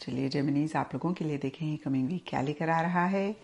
चलिए जेमिनीज, आप लोगों के लिए देखें कमिंग वीक क्या लेकर आ रहा है।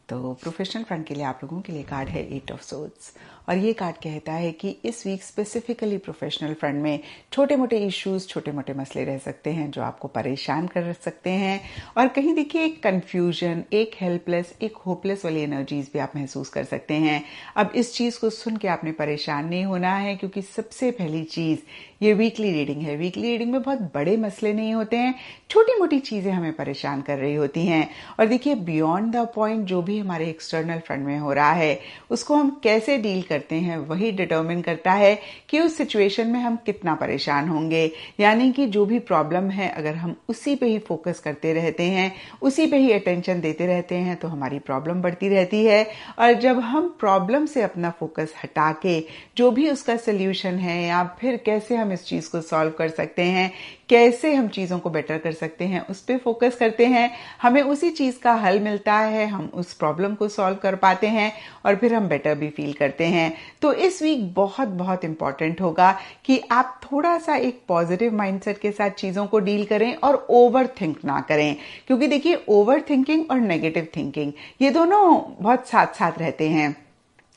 तो प्रोफेशनल फ्रंट के लिए आप लोगों के लिए कार्ड है 8 ऑफ सोर्ड्स, और ये कार्ड कहता है कि इस वीक स्पेसिफिकली प्रोफेशनल फ्रंट में छोटे मोटे इश्यूज, छोटे मोटे मसले रह सकते हैं जो आपको परेशान कर सकते हैं। और कहीं देखिए एक कन्फ्यूजन, एक हेल्पलेस, एक होपलेस वाली एनर्जीज भी आप महसूस कर सकते हैं। अब इस चीज़ को सुन के आपने परेशान नहीं होना है, क्योंकि सबसे पहली चीज़ ये वीकली रीडिंग है। वीकली रीडिंग में बहुत बड़े मसले नहीं होते हैं, छोटी मोटी चीज़ें हमें परेशान कर रही होती हैं। और देखिए बियॉन्ड द पॉइंट जो भी हमारे एक्सटर्नल फ्रंट में हो रहा है उसको हम कैसे डील करते हैं वही डिटर्मिन करता है कि उस सिचुएशन में हम कितना परेशान होंगे। यानी कि जो भी प्रॉब्लम है अगर हम उसी पे ही फोकस करते रहते हैं, उसी पे ही अटेंशन देते रहते हैं, तो हमारी प्रॉब्लम बढ़ती रहती है। और जब हम प्रॉब्लम से अपना फोकस हटा के जो भी उसका सोल्यूशन है या फिर कैसे हम इस चीज़ को सॉल्व कर सकते हैं, कैसे हम चीज़ों को बेटर कर सकते हैं, उस पर फोकस करते हैं, हमें उसी चीज़ का हल मिलता है, हम उस प्रॉब्लम को सॉल्व कर पाते हैं और फिर हम बेटर भी फील करते हैं। तो इस वीक बहुत बहुत इंपॉर्टेंट होगा कि आप थोड़ा सा एक पॉजिटिव माइंडसेट के साथ चीज़ों को डील करें और ओवर थिंक ना करें। क्योंकि देखिए ओवर थिंकिंग और नेगेटिव थिंकिंग ये दोनों बहुत साथ साथ रहते हैं।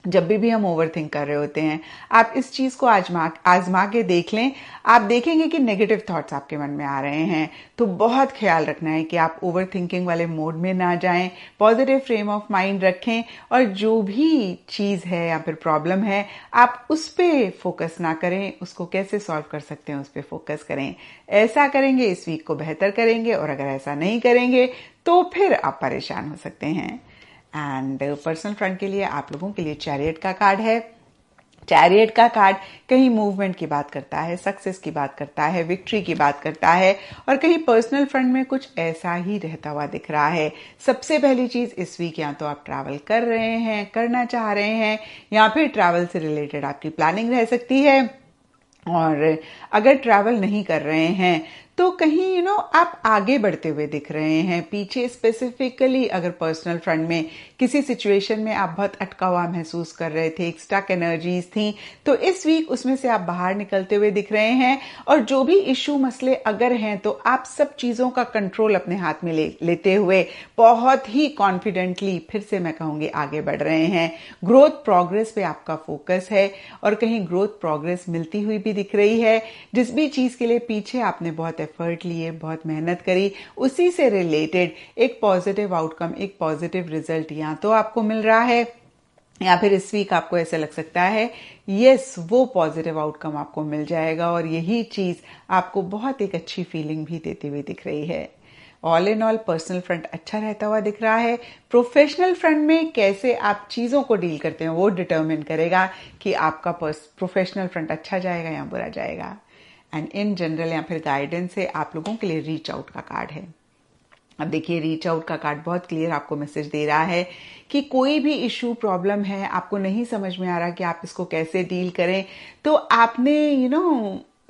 जब भी हम ओवर थिंक कर रहे होते हैं, आप इस चीज़ को आजमा के देख लें, आप देखेंगे कि नेगेटिव थॉट्स आपके मन में आ रहे हैं। तो बहुत ख्याल रखना है कि आप ओवर थिंकिंग वाले मोड में ना जाएं, पॉजिटिव फ्रेम ऑफ माइंड रखें और जो भी चीज़ है या फिर प्रॉब्लम है आप उस पर फोकस ना करें, उसको कैसे सॉल्व कर सकते हैं उस पर फोकस करें। ऐसा करेंगे इस वीक को बेहतर करेंगे, और अगर ऐसा नहीं करेंगे तो फिर आप परेशान हो सकते हैं। एंड पर्सनल फ्रंट के लिए आप लोगों के लिए चैरियट का कार्ड है। चैरियट का कार्ड कहीं मूवमेंट की बात करता है, सक्सेस की बात करता है, विक्ट्री की बात करता है, और कहीं पर्सनल फ्रंट में कुछ ऐसा ही रहता हुआ दिख रहा है। सबसे पहली चीज इस वीक या तो आप ट्रैवल कर रहे हैं, करना चाह रहे हैं, या फिर ट्रैवल से रिलेटेड आपकी प्लानिंग रह सकती है। और अगर ट्रैवल नहीं कर रहे हैं तो कहीं आप आगे बढ़ते हुए दिख रहे हैं। पीछे स्पेसिफिकली अगर पर्सनल फ्रंट में किसी सिचुएशन में आप बहुत अटका हुआ महसूस कर रहे थे, एक स्टक एनर्जीज थी, तो इस वीक उसमें से आप बाहर निकलते हुए दिख रहे हैं। और जो भी इशू मसले अगर हैं तो आप सब चीज़ों का कंट्रोल अपने हाथ में लेते हुए बहुत ही कॉन्फिडेंटली फिर से मैं कहूँगी आगे बढ़ रहे हैं। ग्रोथ प्रोग्रेस पे आपका फोकस है और कहीं ग्रोथ प्रोग्रेस मिलती हुई भी दिख रही है। जिस भी चीज़ के लिए पीछे आपने बहुत एफर्ट लिए, बहुत मेहनत करी, उसी से रिलेटेड एक पॉजिटिव आउटकम, एक पॉजिटिव रिजल्ट या तो आपको मिल रहा है, या फिर इस वीक आपको ऐसा लग सकता है यस वो पॉजिटिव आउटकम आपको मिल जाएगा, और यही चीज़ आपको बहुत एक अच्छी फीलिंग भी देती हुई दिख रही है। All in all personal front अच्छा रहता हुआ दिख रहा है। प्रोफेशनल फ्रंट में कैसे आप चीज़ों को डील करते हैं वो डिटर्मिन करेगा कि आपका प्रोफेशनल फ्रंट अच्छा जाएगा या बुरा जाएगा। एंड इन जनरल या फिर गाइडेंस से आप लोगों के लिए रीच आउट का कार्ड है। अब देखिए रीच आउट का कार्ड बहुत क्लियर आपको मैसेज दे रहा है कि कोई भी इशू, प्रॉब्लम है, आपको नहीं समझ में आ रहा कि आप इसको कैसे डील करें, तो आपने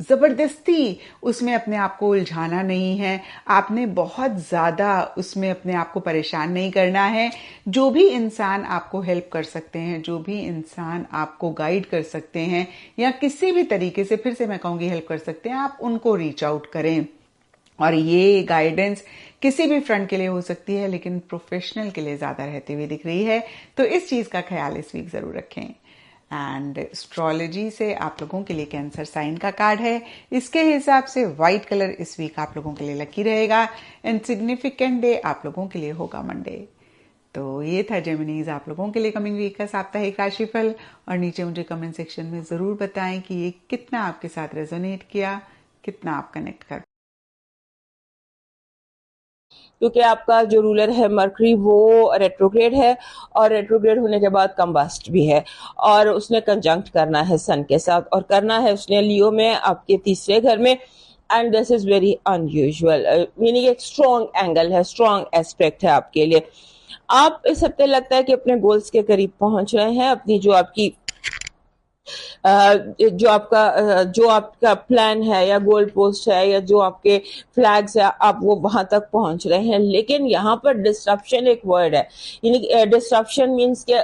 जबरदस्ती उसमें अपने आप को उलझाना नहीं है। आपने बहुत ज्यादा उसमें अपने आप को परेशान नहीं करना है। जो भी इंसान आपको हेल्प कर सकते हैं, जो भी इंसान आपको गाइड कर सकते हैं या किसी भी तरीके से, फिर से मैं कहूंगी हेल्प कर सकते हैं, आप उनको रीच आउट करें। और ये गाइडेंस किसी भी फ्रंट के लिए हो सकती है, लेकिन प्रोफेशनल के लिए ज्यादा रहती हुई दिख रही है। तो इस चीज का ख्याल इस वीक जरूर रखें। एंड एस्ट्रोलॉजी से आप लोगों के लिए कैंसर साइन का कार्ड है। इसके हिसाब से व्हाइट कलर इस वीक आप लोगों के लिए लकी रहेगा। एंड सिग्निफिकेंट डे आप लोगों के लिए होगा मंडे। तो ये था जेमिनीज आप लोगों के लिए कमिंग वीक का साप्ताहिक राशिफल। और नीचे मुझे कमेंट सेक्शन में जरूर बताएं कि ये कितना आपके साथ रेजोनेट किया, कितना आप कनेक्ट कर। क्योंकि आपका जो रूलर है मरकरी वो रेट्रोग्रेड है, और रेट्रोग्रेड होने के बाद कम्बस्ट भी है, और उसने कंजंक्ट करना है सन के साथ, और करना है उसने लियो में, आपके तीसरे घर में। And this is very unusual, meaning एक स्ट्रॉन्ग एंगल है, स्ट्रॉन्ग एस्पेक्ट है आपके लिए। आप इस हफ्ते लगता है कि अपने गोल्स के करीब पहुंच रहे हैं। अपनी जो आपकी जो आपका प्लान है या गोल पोस्ट है या जो आपके फ्लैग्स है, आप वो वहां तक पहुंच रहे हैं। लेकिन यहाँ पर डिस्ट्रप्शन एक वर्ड है, यानी डिस्ट्रप्शन मीन्स के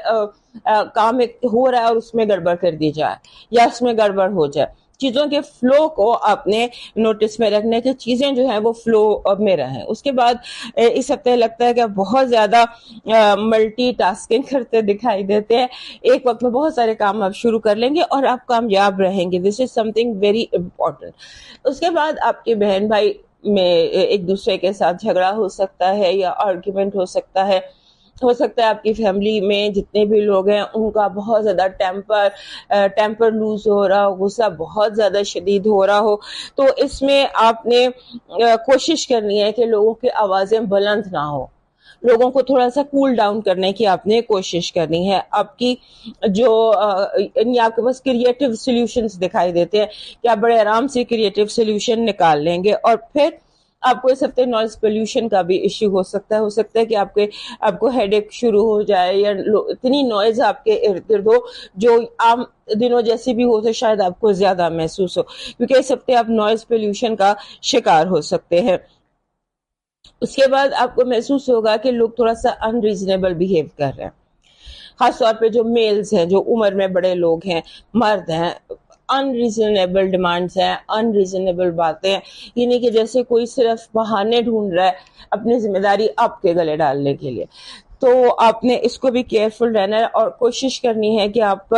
काम एक हो रहा है और उसमें गड़बड़ कर दी जाए या उसमें गड़बड़ हो जाए। चीजों के फ्लो को आपने नोटिस में रखने की, चीजें जो है वो फ्लो में रहें। उसके बाद इस हफ्ते लगता है कि आप बहुत ज्यादा मल्टीटास्किंग करते दिखाई देते हैं। एक वक्त में बहुत सारे काम आप शुरू कर लेंगे और आप कामयाब रहेंगे। This is something very important. उसके बाद आपके बहन भाई में एक दूसरे के साथ झगड़ा हो सकता है या आर्ग्यूमेंट हो सकता है आपकी फैमिली में जितने भी लोग हैं उनका बहुत ज्यादा टेम्पर लूज हो रहा हो, गुस्सा बहुत ज्यादा शदीद हो रहा हो। तो इसमें आपने कोशिश करनी है कि लोगों की आवाजें बुलंद ना हो, लोगों को थोड़ा सा कूल डाउन करने की आपने कोशिश करनी है। आपकी जो यानी आपके पास क्रिएटिव सॉल्यूशंस दिखाई देते हैं कि आप बड़े आराम से क्रिएटिव सॉल्यूशन निकाल लेंगे। और फिर आपको इस हफ्ते नॉइज पोल्यूशन का भी इश्यू हो सकता है कि आपको हेडेक शुरू हो जाए या इतनी नॉइज आपके इर्द गिर्द हो जो आम दिनों जैसी भी हो तो शायद आपको ज्यादा महसूस हो, क्योंकि इस हफ्ते आप नॉइज पोल्यूशन का शिकार हो सकते हैं। उसके बाद आपको महसूस होगा कि लोग थोड़ा सा अनरीजनेबल बिहेव कर रहे हैं, खासतौर पे जो मेल्स हैं, जो उम्र में बड़े लोग हैं, मर्द हैं। अनरीजनेबल डिमांड्स हैं, अनरीजनेबल बातें हैं, ये नहीं कि जैसे कोई सिर्फ बहाने ढूंढ रहा है अपनी जिम्मेदारी आपके गले डालने के लिए। तो आपने इसको भी केयरफुल रहना है और कोशिश करनी है कि आप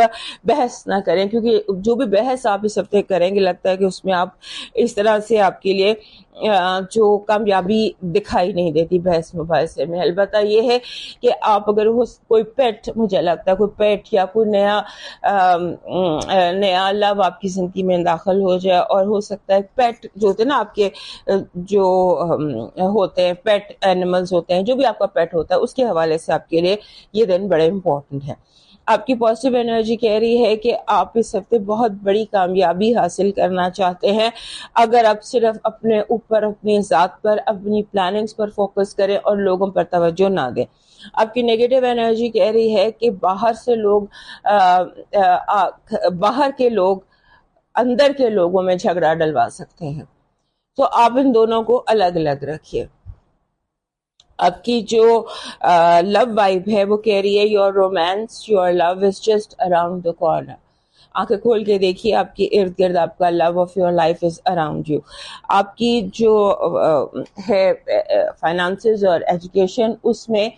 बहस ना करें, क्योंकि जो भी बहस आप इस हफ्ते करेंगे लगता है कि उसमें आप इस तरह से आपके लिए जो कामयाबी दिखाई नहीं देती बहस मुबाहसे में। अलबत्ता ये है कि आप अगर कोई पेट, मुझे लगता है कोई पेट या कोई नया लव आपकी जिंदगी में दाखिल हो जाए, और हो सकता है पेट जो होते हैं ना आपके जो होते हैं पेट एनिमल्स होते हैं, जो भी आपका पेट होता है उसके हवाले से आपके लिए ये दिन बड़े इंपॉर्टेंट है। आपकी पॉजिटिव एनर्जी कह रही है कि आप इस हफ्ते बहुत बड़ी कामयाबी हासिल करना चाहते हैं अगर आप सिर्फ अपने ऊपर, अपनी जात पर, अपनी प्लानिंग्स पर फोकस करें और लोगों पर तवज्जो ना दें। आपकी नेगेटिव एनर्जी कह रही है कि बाहर के लोग अंदर के लोगों में झगड़ा डलवा सकते हैं, तो आप इन दोनों को अलग अलग रखिए। आपकी जो लव वाइब है वो कह रही है your romance, your love is just around the corner. आंखें खोल के देखिए, आपके इर्द गिर्द आपका love of your life is around you. आपकी जो है फाइनेंसेस और एजुकेशन, उसमें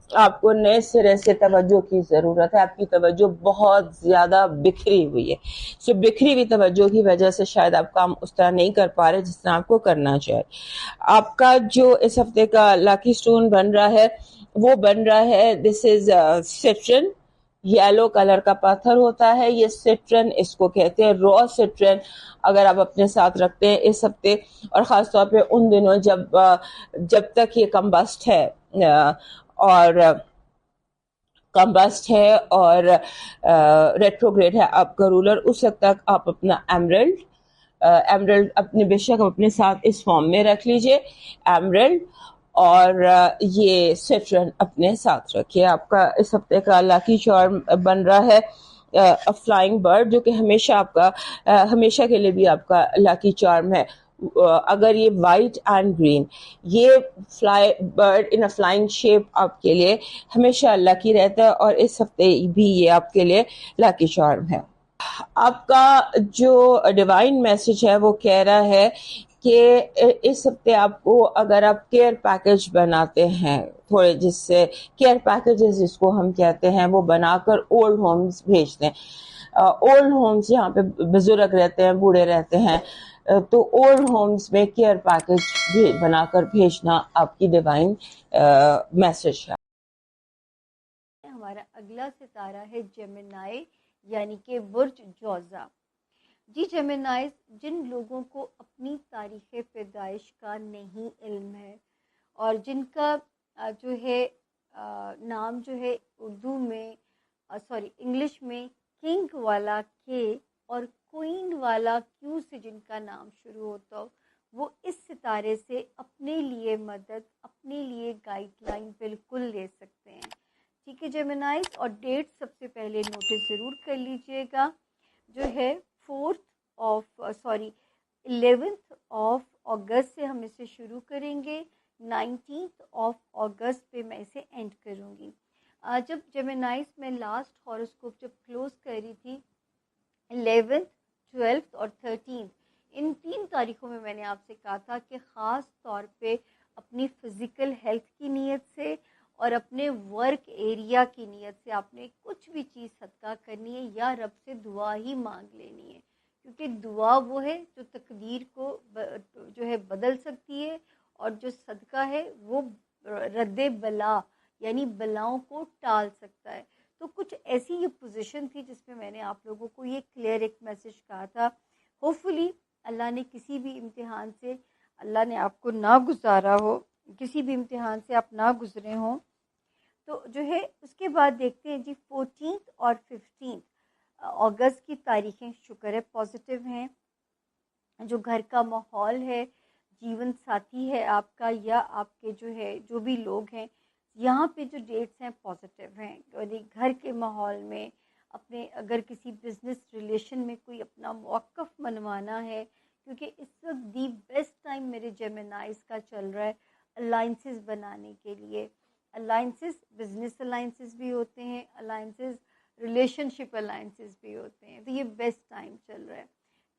आपको नए सिरे से तवज्जो की जरूरत है। आपकी तवज्जो बहुत ज्यादा बिखरी हुई है, सो बिखरी हुई तवज्जो की वजह से शायद आप काम उस तरह नहीं कर पा रहे जिस तरह आपको करना चाहिए। आपका जो इस हफ्ते का लकी स्टोन बन रहा है वो बन रहा है, दिस इज सिट्रन। येलो कलर का पत्थर होता है ये सिट्रन, इसको कहते हैं रॉ सिट्रन। अगर आप अपने साथ रखते हैं इस हफ्ते, और खासतौर पे उन दिनों जब तक ये कम्बस्ट है और रेट्रोग्रेड है आपका रूलर, उस वक्त तक आप अपना एमरल्ड अपने बेशक अपने साथ इस फॉर्म में रख लीजिए, एमरल्ड और ये सिट्रन अपने साथ रखिए। आपका इस हफ्ते का लकी चार्म बन रहा है फ्लाइंग बर्ड, जो कि हमेशा के लिए भी आपका लकी चार्म है। अगर ये वाइट एंड ग्रीन, ये fly bird in a flying shape आपके लिए हमेशा लकी रहता है, और इस हफ्ते भी ये आपके लिए लकी चार्म है। आपका जो डिवाइन मैसेज है वो कह रहा है कि इस हफ्ते आपको, अगर आप केयर पैकेज बनाते हैं थोड़े, जिससे केयर पैकेजेस जिसको हम कहते हैं, वो बनाकर ओल्ड होम्स भेज दें। ओल्ड होम्स जहाँ पे बुजुर्ग रहते हैं, बूढ़े रहते हैं, तो ओल्ड होम्स में केयर पैकेज बनाकर भेजना आपकी डिवाइन मैसेज है। हमारा अगला सितारा है जेमिनाई, यानी कि बुर्ज जौज़ा। जी जेमिनाइज, जिन लोगों को अपनी तारीख़ पैदाइश का नहीं इल्म है और जिनका जो है नाम जो है उर्दू में इंग्लिश में किंग वाला के और क्वीन वाला क्यू से जिनका नाम शुरू होता हो, वो इस सितारे से अपने लिए मदद, अपने लिए गाइडलाइन बिल्कुल ले सकते हैं। ठीक है जेमिनाइज, और डेट सबसे पहले नोटिस ज़रूर कर लीजिएगा। जो है 11th ऑफ अगस्त से हम इसे शुरू करेंगे, 19th ऑफ अगस्त पे मैं इसे एंड करूँगी। जब जेमिनाइज में लास्ट हॉरोस्कोप जब क्लोज कर रही थी 11th, 12th और 13th, इन 3 तारीखों में मैंने आपसे कहा था कि ख़ास तौर पे अपनी फ़िज़िकल हेल्थ की नीयत से और अपने वर्क एरिया की नीयत से आपने कुछ भी चीज़ सदका करनी है या रब से दुआ ही मांग लेनी है, क्योंकि दुआ वो है जो तकदीर को जो है बदल सकती है, और जो सदका है वो रद्दे बला यानी बलाओं को टाल सकता है। तो कुछ ऐसी ये पोजीशन थी जिसमें मैंने आप लोगों को ये क्लियर एक मैसेज कहा था। होपफुली अल्लाह ने किसी भी इम्तिहान से अल्लाह ने आपको ना गुजारा हो, किसी भी इम्तिहान से आप ना गुजरे हों। तो जो है उसके बाद देखते हैं जी 14th और 15th अगस्त की तारीखें शुक्र है पॉजिटिव हैं। जो घर का माहौल है, जीवन साथी है आपका या आपके जो है जो भी लोग हैं, यहाँ पे जो डेट्स हैं पॉजिटिव हैं। यानी घर के माहौल में अपने अगर किसी बिजनेस रिलेशन में कोई अपना मौक़िफ़ मनवाना है, क्योंकि इस वक्त दी बेस्ट टाइम मेरे जेमिनाइज का चल रहा है अलाइंसेस बनाने के लिए। अलाइंसेस बिजनेस अलाइंसेस भी होते हैं, अलाइंसेस रिलेशनशिप अलाइंसेस भी होते हैं, तो ये बेस्ट टाइम चल रहा है।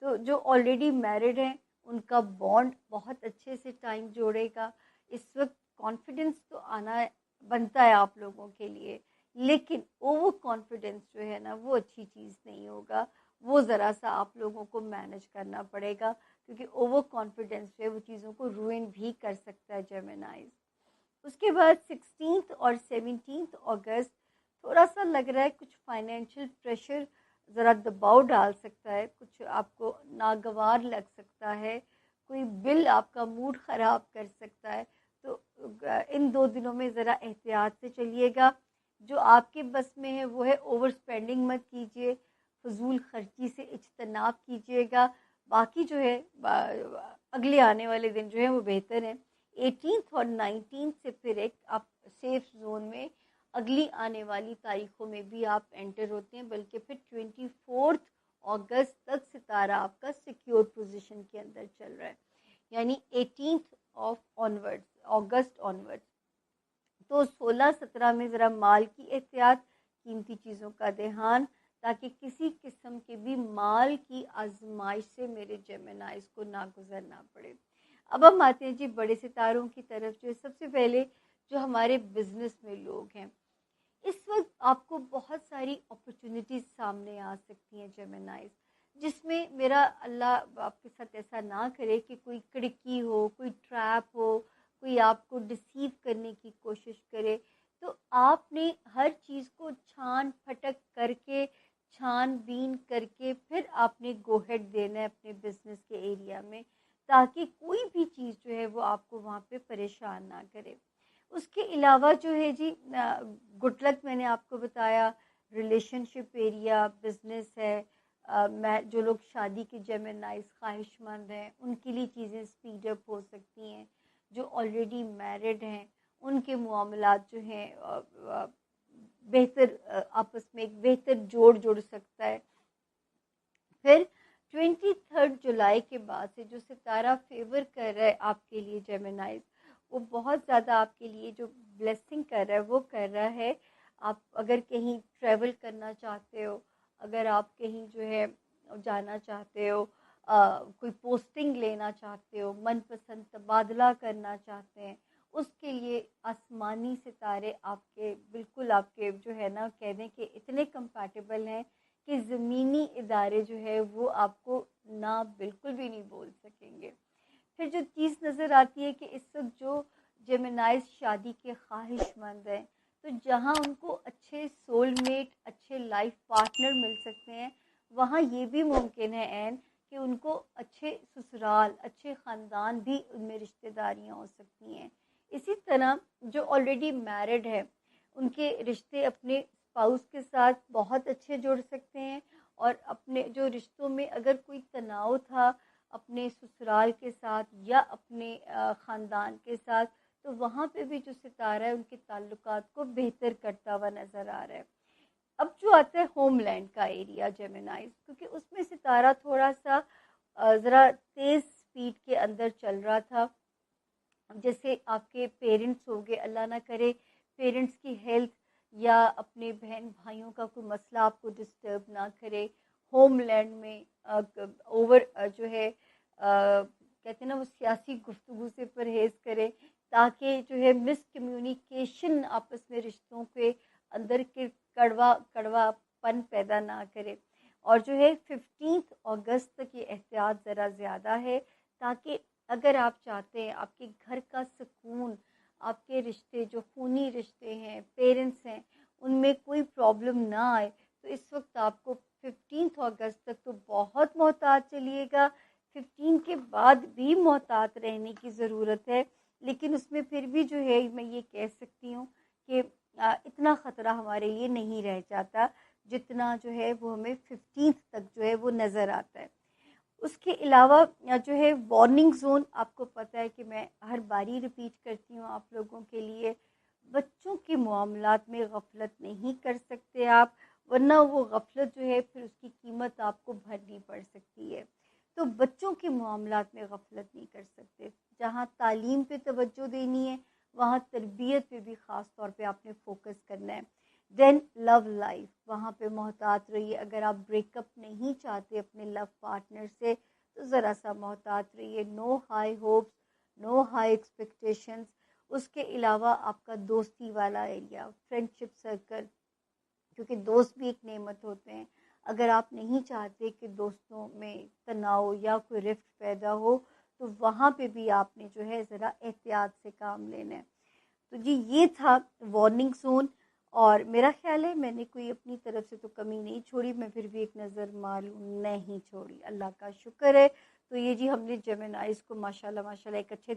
तो जो ऑलरेडी मैरिड हैं उनका बॉन्ड बहुत अच्छे से टाइम जोड़ेगा। इस वक्त कॉन्फिडेंस तो आना बनता है आप लोगों के लिए, लेकिन ओवर कॉन्फिडेंस जो है ना वो अच्छी चीज़ नहीं होगा, वो ज़रा सा आप लोगों को मैनेज करना पड़ेगा, क्योंकि ओवर कॉन्फिडेंस जो है वो चीज़ों को रूइन भी कर सकता है जेमिनाइज। उसके बाद 16th और 17th अगस्त थोड़ा सा लग रहा है कुछ फाइनेंशियल प्रेशर ज़रा दबाव डाल सकता है, कुछ आपको नागवार लग सकता है, कोई बिल आपका मूड ख़राब कर सकता है। तो इन 2 दिनों में ज़रा एहतियात से चलिएगा। जो आपके बस में है वो है ओवर स्पेंडिंग मत कीजिए, फजूल खर्ची से इज्तनाब कीजिएगा। बाकी जो है अगले आने वाले दिन जो है वो बेहतर है। 18th और 19th से फिर एक आप सेफ जोन में अगली आने वाली तारीखों में भी आप एंटर होते हैं, बल्कि फिर 24th अगस्त तक सितारा आपका सिक्योर पोजीशन के अंदर चल रहा है, यानी 18th of onwards August onwards. तो 16-17 में ज़रा माल की एहतियात, कीमती चीज़ों का ध्यान, ताकि किसी किस्म के भी माल की आजमाइश से मेरे जेमिनाइज को ना गुजरना पड़े। अब हम आते हैं जी बड़े सितारों की तरफ। जो सबसे पहले जो हमारे बिजनेस में लोग हैं, इस वक्त आपको बहुत सारी अपॉर्चुनिटीज़ सामने आ सकती हैं जेमिनाइज, जिसमें मेरा अल्लाह आपके साथ ऐसा ना करे कि कोई कड़की हो, कोई ट्रैप हो, कोई आपको डिसीव करने की कोशिश करे। तो आपने हर चीज़ को छान फटक करके, छानबीन करके फिर आपने गो हेड देना है अपने बिजनेस के एरिया में, ताकि कोई भी चीज़ जो है वो आपको वहाँ पे परेशान ना करे। उसके अलावा जो है जी गुड लक मैंने आपको बताया, रिलेशनशिप एरिया, बिजनेस है, मैं जो लोग शादी के जेमिनाइज ख्वाहिशमंद हैं उनके लिए चीज़ें स्पीड अप हो सकती हैं। जो ऑलरेडी मैरिड हैं उनके मामलात जो हैं बेहतर, आपस में एक बेहतर जोड़ जुड़ सकता है। फिर 23 जुलाई के बाद से जो सितारा फेवर कर रहा है आपके लिए जेमिनाइज, वो बहुत ज़्यादा आपके लिए जो ब्लेसिंग कर रहा है वो कर रहा है। आप अगर कहीं ट्रैवल करना चाहते हो, अगर आप कहीं जो है जाना चाहते हो, कोई पोस्टिंग लेना चाहते हो, मनपसंद तबादला करना चाहते हैं, उसके लिए आसमानी सितारे आपके बिल्कुल आपके जो है ना कह दें कि इतने कंपैटिबल हैं कि ज़मीनी इदारे जो है वो आपको ना बिल्कुल भी नहीं बोल सकेंगे। फिर जो चीज़ नज़र आती है कि इस वक्त जो जेमिनाइज शादी के ख्वाहिशमंद हैं, तो जहाँ उनको अच्छे सोलमेट, अच्छे लाइफ पार्टनर मिल सकते हैं, वहाँ ये भी मुमकिन है एन कि उनको अच्छे ससुराल, अच्छे ख़ानदान भी उनमें रिश्तेदारियाँ हो सकती हैं। इसी तरह जो ऑलरेडी मैरिड है उनके रिश्ते अपने स्पाउस के साथ बहुत अच्छे जुड़ सकते हैं, और अपने जो रिश्तों में अगर कोई तनाव था अपने ससुराल के साथ या अपने ख़ानदान के साथ, तो वहाँ पे भी जो सितारा है उनके ताल्लुकात को बेहतर करता हुआ नज़र आ रहा है। अब जो आता है होमलैंड का एरिया जेमिनाइज, क्योंकि उसमें सितारा थोड़ा सा ज़रा तेज़ स्पीड के अंदर चल रहा था। जैसे आपके पेरेंट्स हो गए, अल्लाह ना करे पेरेंट्स की हेल्थ या अपने बहन भाइयों का कोई मसला आपको डिस्टर्ब ना करे। होमलैंड में ओवर जो है कहते हैं ना वो सियासी गुफ्तगू से परहेज़ करें, ताकि जो है मिसकम्युनिकेशन आपस में रिश्तों के अंदर के कड़वापन पैदा ना करे। और जो है 15 अगस्त तक ये एहतियात ज़रा ज़्यादा है, ताकि अगर आप चाहते हैं आपके घर का सुकून, आपके रिश्ते जो खूनी रिश्ते हैं, पेरेंट्स हैं, उनमें कोई प्रॉब्लम ना आए, तो इस वक्त आपको 15 अगस्त तक तो बहुत मोहतात चलिएगा। 15 के बाद भी मोहतात रहने की ज़रूरत है, लेकिन उसमें फिर भी जो है मैं ये कह सकती हूँ कि इतना ख़तरा हमारे लिए नहीं रह जाता जितना जो है वो हमें 15 तक जो है वो नज़र आता है। उसके अलावा जो है वार्निंग ज़ोन, आपको पता है कि मैं हर बारी रिपीट करती हूँ आप लोगों के लिए, बच्चों के मामलात में गफलत नहीं कर सकते आप, वरना वो गफलत जो है फिर उसकी कीमत आपको भरनी पड़ सकती है। तो बच्चों के मामलात में गफलत नहीं कर सकते। जहाँ तालीम पे तवज्जो देनी है, वहाँ तरबियत पे भी ख़ास तौर पे आपने फोकस करना है। देन लव लाइफ, वहाँ पे मोहतात रहिए। अगर आप ब्रेकअप नहीं चाहते अपने लव पार्टनर से, तो ज़रा सा मोहतात रहिए। No high hopes, no high expectations. उसके अलावा आपका दोस्ती वाला एरिया, फ्रेंडशिप सर्कल, क्योंकि दोस्त भी एक नेमत होते हैं। अगर आप नहीं चाहते कि दोस्तों में तनाव या कोई रिफ्ट पैदा हो, तो वहाँ पे भी आपने जो है ज़रा एहतियात से काम लेना है। तो जी ये था वार्निंग ज़ोन, और मेरा ख्याल है मैंने कोई अपनी तरफ से तो कमी नहीं छोड़ी, मैं फिर भी एक नज़र मारूं नहीं छोड़ी, अल्लाह का शुक्र है। तो ये जी हमने जेमिनाइज को माशाल्लाह माशाल्लाह एक अच्छे